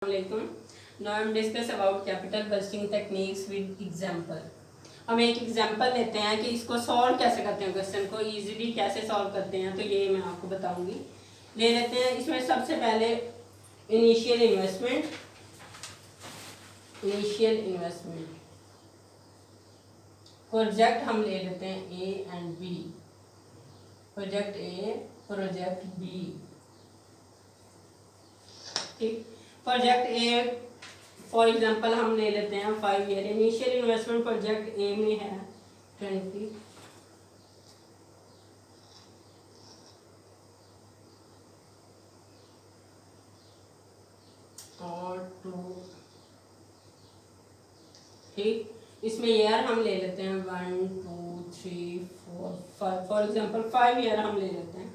Assalamualaikum. Now I am discuss about capital budgeting techniques with example. हम एक example लेते हैं कि इसको सॉल्व कैसे करते हैं, क्वेश्चन को इजीली कैसे सॉल्व करते हैं, तो ये मैं आपको बताऊंगी। ले लेते हैं इसमें सबसे पहले इनिशियल इन्वेस्टमेंट प्रोजेक्ट हम ले लेते हैं A and B, project A project B. ठीक, प्रोजेक्ट ए फॉर एग्जांपल हम ले लेते हैं 5 year. Initial investment project A में है 20 और 2। ठीक, इसमें ईयर हम ले लेते हैं 1 2 3 4 5। फॉर एग्जांपल 5 ईयर हम ले लेते हैं।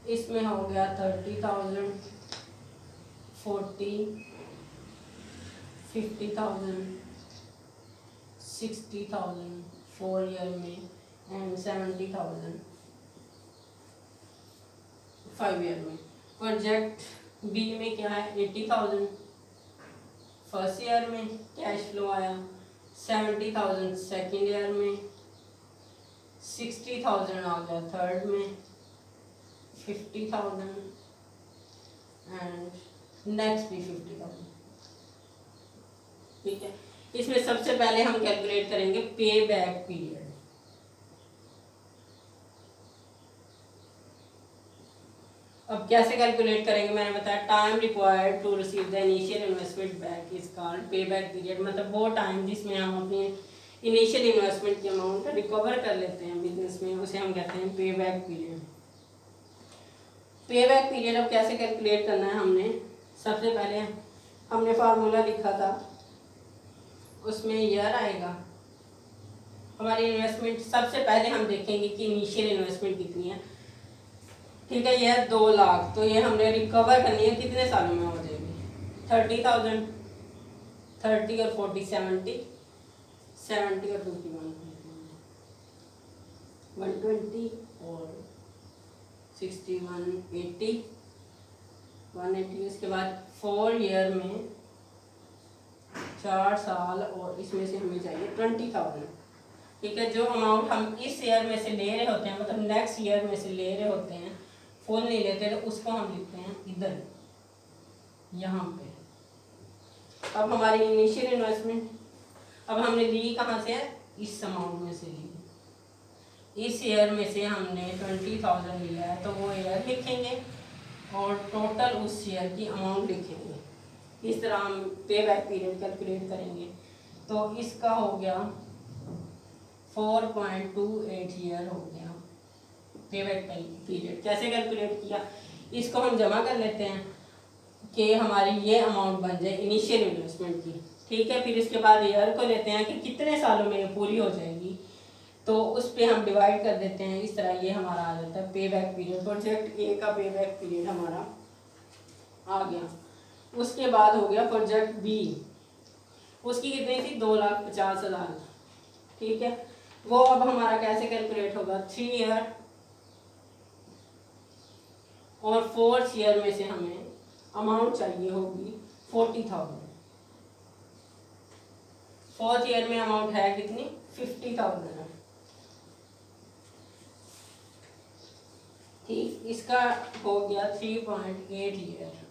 इसमें हो गया 30,000, 40, 50,000, 60,000 4 ईयर में एंड 70,000 5 ईयर में। प्रोजेक्ट बी में क्या है 80,000 फर्स्ट ईयर में कैश फ्लो आया, 70,000 सेकेंड ईयर में, 60,000 आ गया थर्ड में, 50,000 एंड नेक्स्ट भी 50,000। ठीक है, इसमें सबसे पहले हम कैलकुलेट करेंगे पे बैक पीरियड। अब कैसे कैलकुलेट करेंगे मैंने बताया, time required to receive the initial investment back is called pay back period. मतलब वो टाइम जिसमें हम अपने इनिशियल इन्वेस्टमेंट की अमाउंट रिकवर कर लेते हैं बिजनेस में, उसे हम कहते हैं पे बैक पीरियड। पे बैक पीरियड अब कैसे कैलकुलेट करना है, हमने सबसे पहले हमने फार्मूला लिखा था, उसमें ईयर आएगा हमारी इन्वेस्टमेंट। सबसे पहले हम देखेंगे कि इनिशियल इन्वेस्टमेंट कितनी है। ठीक है, यह 2 लाख, तो ये हमने रिकवर करनी है, कितने सालों में हो जाएगी 30,000, 30 और 40 70, 70 और 51 120 और 61 80 180। इसके बाद 4 ईयर में 4 साल और इसमें से हमें चाहिए 20,000। ठीक है, जो अमाउंट हम इस ईयर में से ले रहे होते हैं, मतलब नेक्स्ट ईयर में से ले रहे होते हैं, फुल नहीं लेते, तो उसको हम लिखते हैं इधर यहाँ पे। अब हमारी इनिशियल इन्वेस्टमेंट अब हमने ली कहाँ से है, इस अमाउंट में से ली। इस ईयर में से हमने 20,000 लिया है, तो वो ईयर लिखेंगे और टोटल उस ईयर की अमाउंट लिखेंगे। इस तरह हम पे बैक पीरियड कैलकुलेट करेंगे। तो इसका हो गया 4.28 ईयर हो गया पे बैक पीरियड। कैसे कैलकुलेट किया, इसको हम जमा कर लेते हैं कि हमारी ये अमाउंट बन जाए इनिशियल इन्वेस्टमेंट की। ठीक है, फिर इसके बाद ईयर को लेते हैं कि कितने सालों में ये पूरी हो जाएगी, तो उस पर हम डिवाइड कर देते हैं। इस तरह ये हमारा आ जाता है पे बैक पीरियड। प्रोजेक्ट ए का पे बैक पीरियड हमारा आ गया। उसके बाद हो गया प्रोजेक्ट बी, उसकी कितनी थी 2,50,000। ठीक है, वो अब हमारा कैसे कैलकुलेट होगा, 3 ईयर और 4th ईयर में से हमें अमाउंट चाहिए होगी 40,000। 4th ईयर में अमाउंट है कितनी 50,000 है। ठीक, इसका हो गया 3.8 ईयर।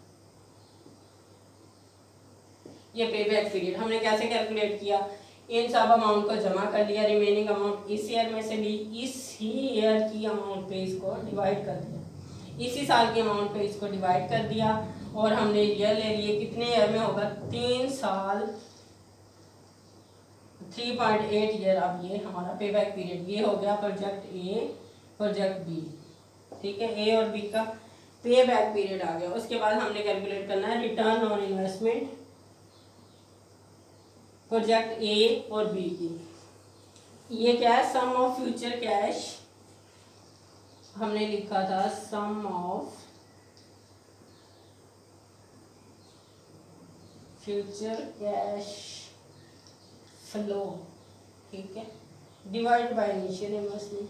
ये पे बैक पीरियड हमने कैसे कैलकुलेट किया, इन सब अमाउंट को जमा कर लिया, रिमेनिंग अमाउंट इस ईयर में से ली, इस ही ईयर की अमाउंट पे इसको डिवाइड कर दिया, इसी साल की अमाउंट पे इसको डिवाइड कर दिया, और हमने ईयर ले लिए, कितने ईयर में होगा 3 साल 3.8 ईयर। अब ये हमारा पे बैक पीरियड ये हो गया प्रोजेक्ट ए प्रोजेक्ट बी। ठीक है, ए और बी का पे बैक पीरियड आ गया। उसके बाद हमने कैलकुलेट करना है return on investment project A और बी की। ये क्या है, सम ऑफ फ्यूचर कैश, हमने लिखा था sum of future cash flow. ठीक है, divide by initial investment.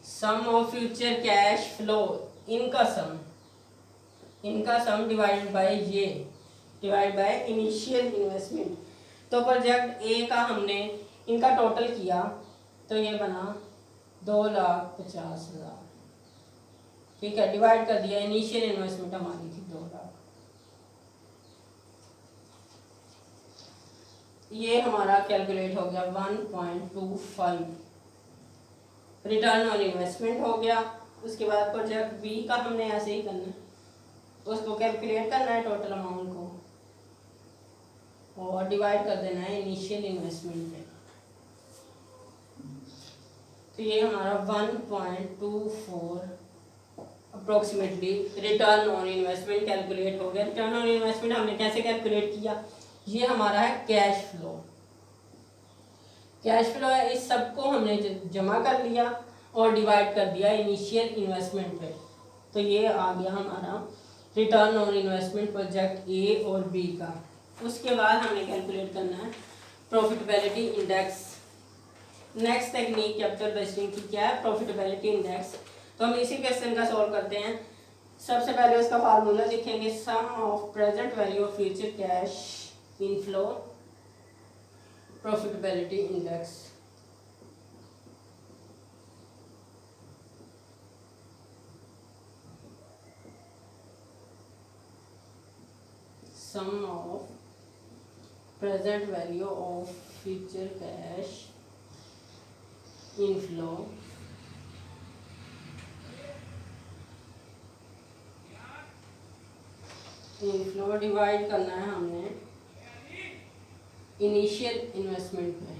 Sum of future cash flow, इनका सम डिवाइडेड बाय ये, डिवाइड बाय इनिशियल इन्वेस्टमेंट। तो प्रोजेक्ट ए का हमने इनका टोटल किया तो ये बना 2,50,000, ठीक है, डिवाइड कर दिया, इनिशियल इन्वेस्टमेंट हमारी थी 2 लाख। ये हमारा कैलकुलेट हो गया 1.25 रिटर्न ऑन इन्वेस्टमेंट हो गया। उसके बाद प्रोजेक्ट बी का हमने ऐसे ही करना है, उसको कैलकुलेट करना है टोटल अमाउंट को और डिवाइड कर देना है इनिशियल इन्वेस्टमेंट पे। तो ये हमारा 1.24 approximately return on investment calculate हो गया। रिटर्न ऑन इन्वेस्टमेंट हमने कैसे कैलकुलेट किया, ये हमारा है कैश फ्लो। कैश फ्लो है, इस सब को हमने जमा कर लिया और डिवाइड कर दिया इनिशियल इन्वेस्टमेंट पे। तो ये आ गया हमारा return on investment project A और बी का। उसके बाद हमने कैलकुलेट करना है profitability index. Next technique capital budgeting की क्या है, प्रॉफिटेबिलिटी इंडेक्स। तो हम इसी क्वेश्चन का सॉल्व करते हैं। सबसे पहले उसका फार्मूला लिखेंगे, sum of present value of future cash inflow profitability index. Sum of present value of future cash inflow divide करना है हमने इनिशियल इन्वेस्टमेंट पे,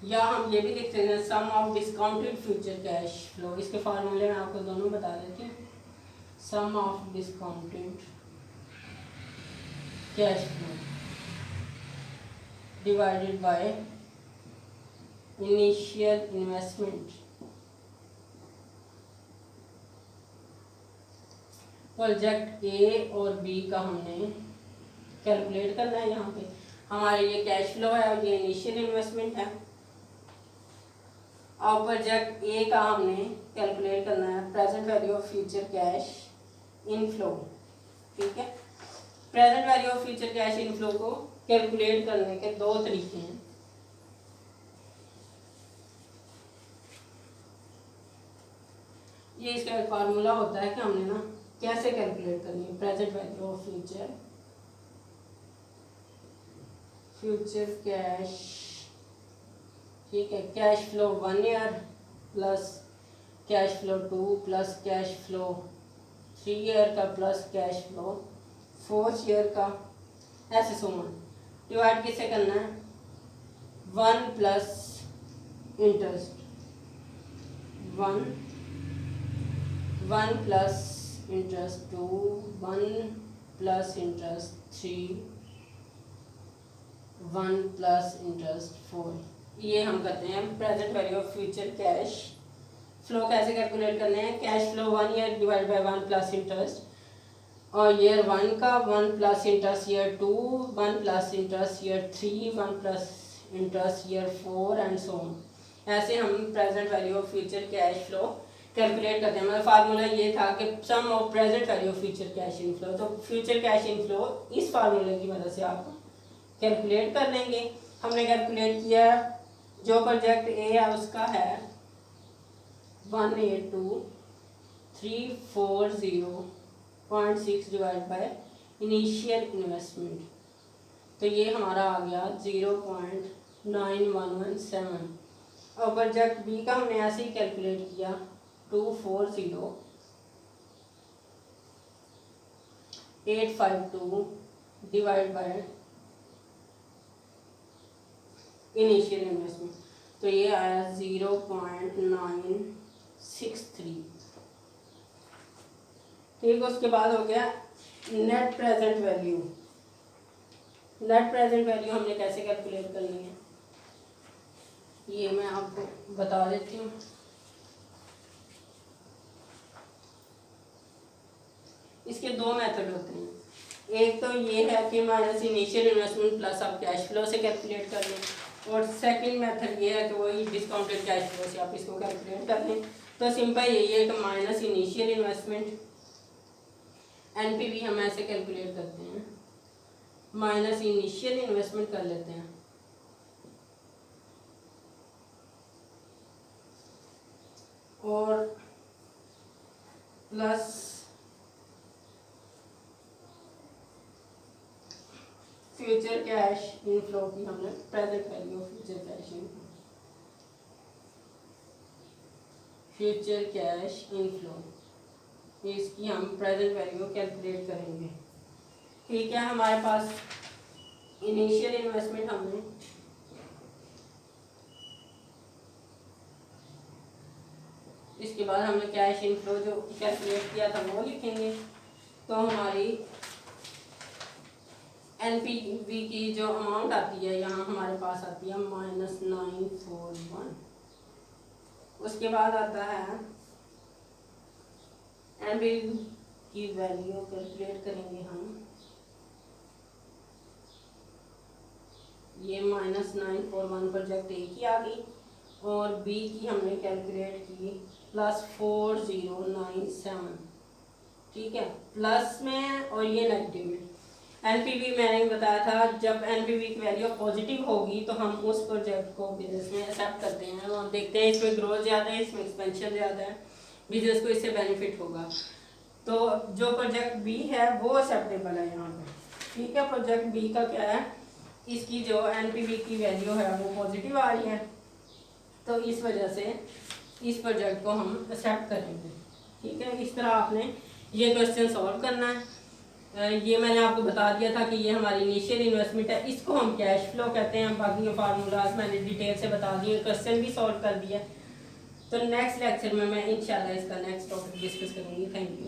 या हम ये भी लिख सकते हैं sum of discounted future cash flow. इसके फार्मूले में आपको दोनों बता देती हूँ। Sum of discounted cash flow divided by initial investment. Project A और बी का हमने कैलकुलेट करना है। यहाँ पे हमारे ये कैश फ्लो है और ये इनिशियल इन्वेस्टमेंट है। और प्रोजेक्ट ए का हमने कैलकुलेट करना है present value of future cash inflow, ठीक है। Present value of future cash inflow को कैलकुलेट करने के दो तरीके हैं। ये इसका एक फार्मूला होता है कि हमने ना कैसे कैलकुलेट करनी है present value of future cash, ठीक है। Cash flow 1 year plus cash flow 2 plus cash flow 3 year का प्लस कैश फ्लो 4 ईयर का, ऐसे सुमन। डिवाइड किसे करना है, 1 plus interest 1 plus interest 2 1 plus interest 3 1 plus interest 4। ये हम करते हैं present value of future cash flow. कैसे कैलकुलेट करने हैं, cash flow 1 year divide by 1 plus interest, और ईयर 1 का 1 plus interest year 2 1 plus interest year 3 1 plus interest year 4 and so on. ऐसे हम present value of future cash flow calculate करते हैं। मतलब फार्मूला ये था कि sum of present value of future cash inflow. तो फ्यूचर कैश इनफ्लो इस फार्मूले की मदद से आप कैलकुलेट कर लेंगे। हमने कैलकुलेट किया, जो प्रोजेक्ट ए है उसका है 182,340.6 डिवाइड बाय इनिशियल इन्वेस्टमेंट। तो ये हमारा आ गया 0.9117। और प्रोजेक्ट बी का हमने ऐसे ही कैलकुलेट किया 240,852 डिवाइड बाय इनिशियल इन्वेस्टमेंट। तो ये आया 0.963, ठीक। उसके बाद हो गया net present value. Net present value हमने कैसे कैलकुलेट करनी है, ये मैं आपको बता देती हूँ। इसके दो मेथड होते हैं। एक तो ये है कि माइनस इनिशियल इन्वेस्टमेंट प्लस आप कैश फ्लो से कैलकुलेट कर लें, और सेकंड मेथड ये है कि वही डिस्काउंटेड कैश फ्लो से आप इसको कैलकुलेट कर लें। तो सिंपल यही है कि माइनस इनिशियल इन्वेस्टमेंट, एनपीवी हम ऐसे कैलकुलेट करते हैं, माइनस इनिशियल इन्वेस्टमेंट कर लेते हैं और प्लस फ्यूचर कैश इनफ्लो की हमने present value of future cash inflow, future cash inflow इसकी हम प्रेजेंट वैल्यू कैलकुलेट करेंगे। ठीक है, हमारे पास इनिशियल इन्वेस्टमेंट हमने इसके बाद हमने कैश इनफ्लो जो कैलकुलेट किया था वो लिखेंगे। तो हमारी एनपीवी की जो अमाउंट आती है यहाँ हमारे पास आती है -941। उसके बाद आता है एनपीवी की वैल्यू कैलकुलेट करेंगे हम, ये -941 प्रोजेक्ट ए की आ गई और बी की हमने कैलकुलेट की +4097। ठीक है, प्लस में और ये नेगेटिव में। एनपीवी मैंने बताया था जब एनपीवी की वैल्यू पॉजिटिव होगी तो हम उस प्रोजेक्ट को बिजनेस में एक्सेप्ट करते हैं और देखते हैं इसमें ग्रोथ ज़्यादा है, इसमें एक्सपेंशन ज़्यादा है, बिजनेस को इससे बेनिफिट होगा। तो जो प्रोजेक्ट बी है वो एक्सेप्टेबल है यहाँ पे। ठीक है, प्रोजेक्ट बी का क्या है, इसकी जो एनपीवी की वैल्यू है वो पॉजिटिव आ रही है, तो इस वजह से इस प्रोजेक्ट को हम एक्सेप्ट करेंगे। ठीक है, इस तरह आपने ये क्वेश्चन सॉल्व करना है। ये मैंने आपको बता दिया था कि ये हमारी इनिशियल इन्वेस्टमेंट है, इसको हम कैश फ्लो कहते हैं। बाकी के फार्मूलाज मैंने डिटेल से बता दिए, क्वेश्चन भी सॉल्व कर दिया। तो नेक्स्ट लेक्चर में मैं इंशाल्लाह इसका नेक्स्ट टॉपिक डिस्कस करूँगी। Thank you.